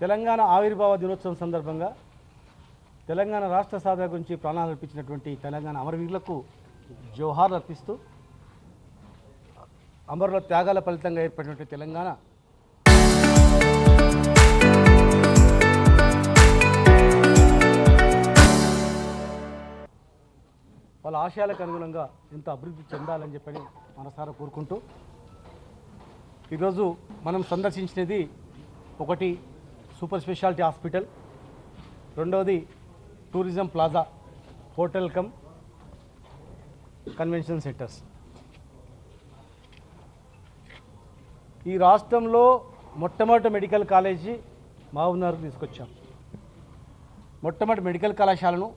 తెలంగాణ ఆవిర్భావ దినోత్సవం సందర్భంగా తెలంగాణ రాష్ట్ర సాధన గురించి ప్రాణాలు అర్పించినటువంటి తెలంగాణ అమరవీరులకు జోహార్లు అర్పిస్తూ అమరుల త్యాగాల ఫలితంగా ఏర్పడినటువంటి తెలంగాణ వాళ్ళ ఆశయాలకు అనుగుణంగా ఎంత అభివృద్ధి చెందాలని చెప్పని మనసారా కోరుకుంటూ ఈరోజు మనం సందర్శించినది ఒకటి సూపర్ స్పెషాలిటీ హాస్పిటల్, రెండవది tourism plaza, hotel come convention centres. ఈ రాష్ట్రంలో మొట్టమొదటి మెడికల్ కాలేజీ మహబూబ్నగర్కు తీసుకొచ్చాం. మొట్టమొదటి మెడికల్ కళాశాలను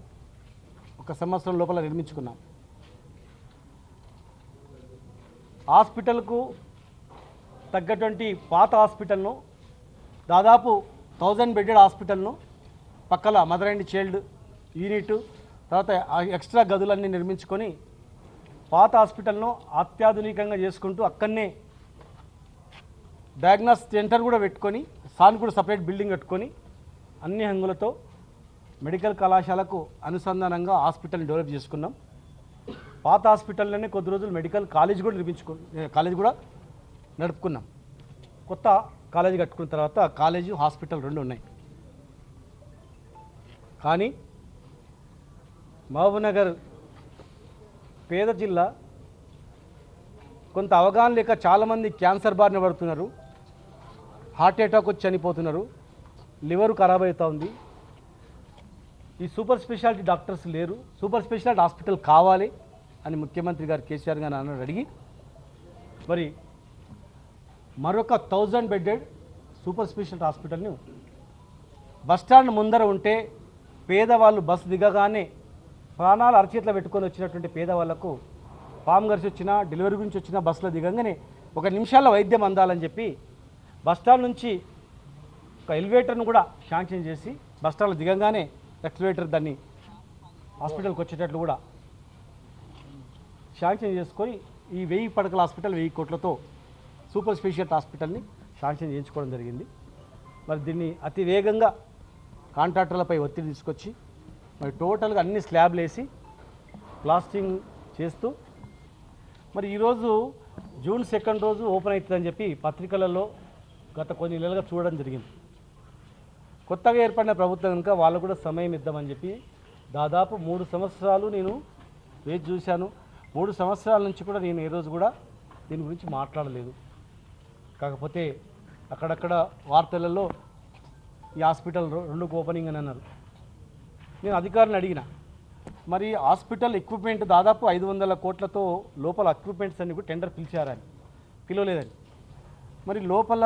ఒక సంవత్సరం లోపల నిర్మించుకున్నాం. హాస్పిటల్కు తగ్గటువంటి పాత హాస్పిటల్ను, దాదాపు 1000 బెడెడ్ హాస్పిటల్ను పక్కల మదర్ అండ్ చైల్డ్ యూనిట్, తర్వాత ఎక్స్ట్రా గదులన్నీ నిర్మించుకొని పాత హాస్పిటల్ను అత్యాధునికంగా చేసుకుంటూ అక్కడనే డయాగ్నోస్ సెంటర్ కూడా పెట్టుకొని సాన్ కూడా సపరేట్ బిల్డింగ్ కట్టుకొని అన్ని హంగులతో మెడికల్ కళాశాలకు అనుసంధానంగా హాస్పిటల్ని డెవలప్ చేసుకున్నాం. పాత హాస్పిటల్లోనే కొద్ది రోజులు మెడికల్ కాలేజ్ కూడా నడుపుకున్నాం. కొత్త కాలేజీ కట్టుకున్న తర్వాత కాలేజీ హాస్పిటల్ రెండు ఉన్నాయి. కానీ మహబూబ్నగర్ పేద జిల్లా, కొంత అవగాహన లేక చాలామంది క్యాన్సర్ బారిన పడుతున్నారు, హార్ట్ అటాక్ వచ్చి చనిపోతున్నారు, లివర్ ఖరాబ్ అవుతూ ఉంది. ఈ సూపర్ స్పెషాలిటీ డాక్టర్స్ లేరు, సూపర్ స్పెషాలిటీ హాస్పిటల్ కావాలి అని ముఖ్యమంత్రి గారు కేసీఆర్ గారు అన్నాడు. అడిగి మరి మరొక 1000 బెడెడ్ సూపర్ స్పెషాలిటీ హాస్పిటల్ని బస్టాండ్ ముందర ఉంటే పేదవాళ్ళు బస్సు దిగగానే ప్రాణాలు అరచేతిలో పెట్టుకొని వచ్చినటువంటి పేదవాళ్లకు పాము గరిచి వచ్చినా, డెలివరీ గురించి వచ్చినా బస్సులో దిగంగానే 1 నిమిషాల్లో వైద్యం అందాలని చెప్పి బస్టాండ్ నుంచి ఒక ఎలివేటర్ను కూడా శాంక్షన్ చేసి బస్టాండ్లో దిగంగానే ఎక్స్లేటర్ దాన్ని హాస్పిటల్కి వచ్చేటట్లు కూడా శాంక్షన్ చేసుకొని ఈ 1000 పడకల హాస్పిటల్ 1000 కోట్లతో సూపర్ స్పెషాలిటీ హాస్పిటల్ని శాంక్షన్ చేయించుకోవడం జరిగింది. మరి దీన్ని అతి వేగంగా కాంట్రాక్టర్లపై ఒత్తిడి తీసుకొచ్చి మరి టోటల్గా అన్ని స్లాబ్లు వేసి ప్లాస్టింగ్ చేస్తూ మరి ఈరోజు జూన్ 2 రోజు ఓపెన్ అవుతుందని చెప్పి పత్రికలలో గత కొన్ని నెలలుగా చూడడం జరిగింది. కొత్తగా ఏర్పడిన ప్రభుత్వం కనుక వాళ్ళు కూడా సమయం ఇద్దామని చెప్పి దాదాపు 3 సంవత్సరాలు నేను వేచి చూశాను. 3 సంవత్సరాల నుంచి కూడా నేను ఏ రోజు కూడా దీని గురించి మాట్లాడలేదు. కాకపోతే అక్కడక్కడ వార్తలలో ఈ హాస్పిటల్ 2కు ఓపెనింగ్ అని అన్నారు. నేను అధికారులను అడిగిన, మరి హాస్పిటల్ ఎక్విప్మెంట్ దాదాపు 500 కోట్లతో లోపల ఎక్విప్మెంట్స్ అన్ని కూడా టెండర్ పిలిచారని, పిలవలేదని. మరి లోపల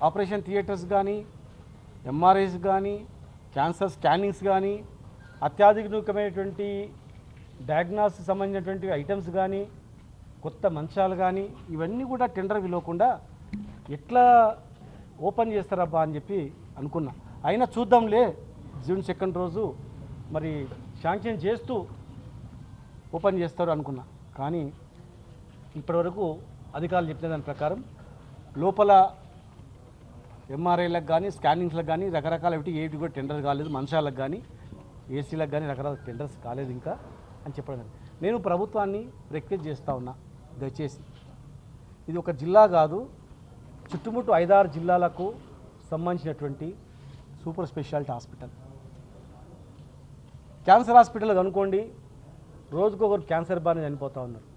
ఆపరేషన్ థియేటర్స్ కానీ, ఎంఆర్ఐస్ కానీ, క్యాన్సర్ స్కానింగ్స్ కానీ, అత్యాధునికమైనటువంటి డయాగ్నాసిస్ సంబంధించినటువంటి ఐటమ్స్ కానీ, కొత్త మంచాలు కానీ ఇవన్నీ కూడా టెండర్ పిలవకుండా ఎట్లా ఓపెన్ చేస్తారబ్బా అని చెప్పి అనుకున్నా. అయినా చూద్దాంలే, జూన్ 2 రోజు మరి శాంక్షన్ చేస్తూ ఓపెన్ చేస్తారు అనుకున్నా. కానీ ఇప్పటివరకు అధికారులు చెప్పిన దాని ప్రకారం లోపల ఎంఆర్ఐలకు కానీ, స్కానింగ్స్లకు కానీ రకరకాల ఏవి కూడా టెండర్ కాలేదు. మంచాలకు కానీ, ఏసీలకు కానీ రకరకాల టెండర్స్ కాలేదు ఇంకా అని చెప్పడం. నేను ప్రభుత్వాన్ని రిక్వెస్ట్ చేస్తూ ఉన్నా, దయచేసి ఇది ఒక జిల్లా కాదు, చుట్టుముట్టు 5-6 జిల్లాలకు సంబంధించినటువంటి super speciality hospital. Cancer hospital అనుకోండి, రోజుకొకరు క్యాన్సర్ బారిన చనిపోతూ ఉన్నారు,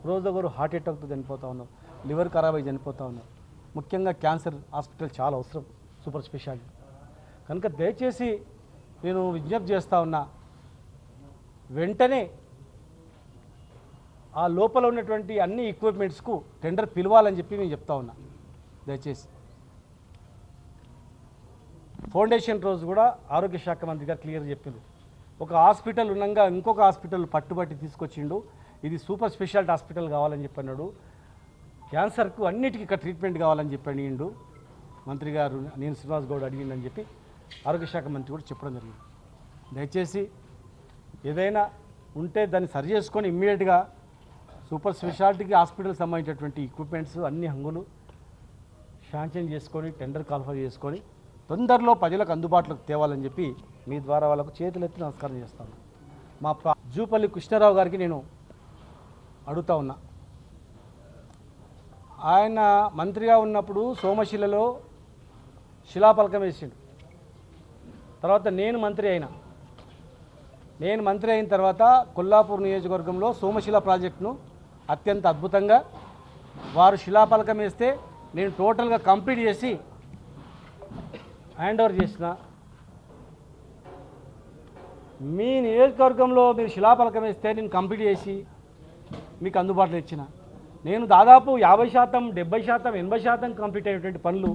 రోజుకొకరు హార్ట్ అటాక్తో చనిపోతూ ఉన్నారు, లివర్ ఖరాబ్ అయి చనిపోతూ ఉన్నారు. ముఖ్యంగా క్యాన్సర్ హాస్పిటల్ చాలా అవసరం సూపర్ స్పెషాలిటీ కనుక దయచేసి నేను విజ్ఞప్తి చేస్తూ ఉన్నా, వెంటనే ఆ లోపల ఉన్నటువంటి అన్ని ఎక్విప్మెంట్స్కు టెండర్ పిలవాలని చెప్పి నేను చెప్తా ఉన్నా. దయచేసి ఫౌండేషన్ రోజు కూడా ఆరోగ్య శాఖ మంత్రి గారు క్లియర్గా చెప్పింది, ఒక హాస్పిటల్ ఉండగా ఇంకొక హాస్పిటల్ పట్టుబట్టి తీసుకొచ్చిండు, ఇది సూపర్ స్పెషాలిటీ హాస్పిటల్ కావాలని చెప్పన్నాడు. క్యాన్సర్కు అన్నిటికీ ఇక్కడ ట్రీట్మెంట్ కావాలని చెప్పండి మంత్రి గారు, నేను శ్రీనివాస్ గౌడ్ అడిగిందని చెప్పి ఆరోగ్య శాఖ మంత్రి కూడా చెప్పడం జరిగింది. దయచేసి ఏదైనా ఉంటే దాన్ని సరి చేసుకొని ఇమ్మీడియట్గా సూపర్ స్పెషాలిటీకి హాస్పిటల్కి సంబంధించినటువంటి ఎక్విప్మెంట్స్ అన్ని హంగులు శాంక్షన్ చేసుకొని టెండర్ కాల్ఫర్ చేసుకొని తొందరలో ప్రజలకు అందుబాటులోకి తేవాలని చెప్పి మీ ద్వారా వాళ్ళకు చేతులెత్తి నమస్కారం చేస్తాను. మా జూపల్లి కృష్ణారావు గారికి నేను అడుగుతా ఉన్నా, ఆయన మంత్రిగా ఉన్నప్పుడు సోమశిలలో శిలాఫలకం వేసిండు. తర్వాత నేను మంత్రి అయిన తర్వాత కొల్లాపూర్ నియోజకవర్గంలో సోమశిల ప్రాజెక్టును అత్యంత అద్భుతంగా వారు శిలాఫలకం వేస్తే నేను టోటల్గా కంప్లీట్ చేసి హ్యాండ్ ఓవర్ చేసిన. మీ నియోజకవర్గంలో మీరు శిలాఫలకం వేస్తే నేను కంప్లీట్ చేసి మీకు అందుబాటులో ఇచ్చిన. నేను దాదాపు 50%, 70%, 80% కంప్లీట్ అయినటువంటి పనులు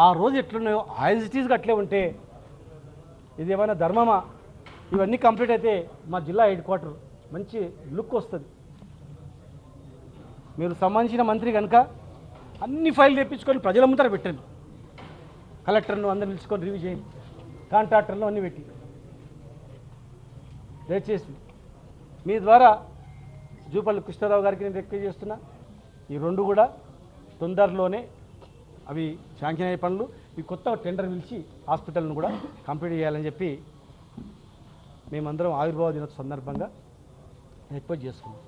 ఆ రోజు ఎట్లున్నాయో యాజ్ ఇట్ ఈజ్గా అట్లే ఉంటే ఇది ఏమైనా ధర్మమా? ఇవన్నీ కంప్లీట్ అయితే మా జిల్లా హెడ్ క్వార్టర్ మంచి లుక్ వస్తుంది. మీరు సంబంధించిన మంత్రి కనుక అన్ని ఫైల్ తెప్పించుకొని ప్రజల ముందర పెట్టండి. కలెక్టర్ను అందరిని పిలుచుకొని రివ్యూ చేయండి, కాంట్రాక్టర్లు అన్నీ పెట్టి. దయచేసి మీ ద్వారా జూపల్లి కృష్ణారావు గారికి నేను రిక్వెస్ట్ చేస్తున్నా, ఈ రెండు కూడా తొందరలోనే అవి శాంక్షన్ అయ్యే పనులు, ఈ కొత్త టెండర్ పిలిచి హాస్పిటల్ను కూడా కంప్లీట్ చేయాలని చెప్పి మేమందరం ఆవిర్భావ దినోత్సవ సందర్భంగా రిక్వెస్ట్ చేసుకున్నాం.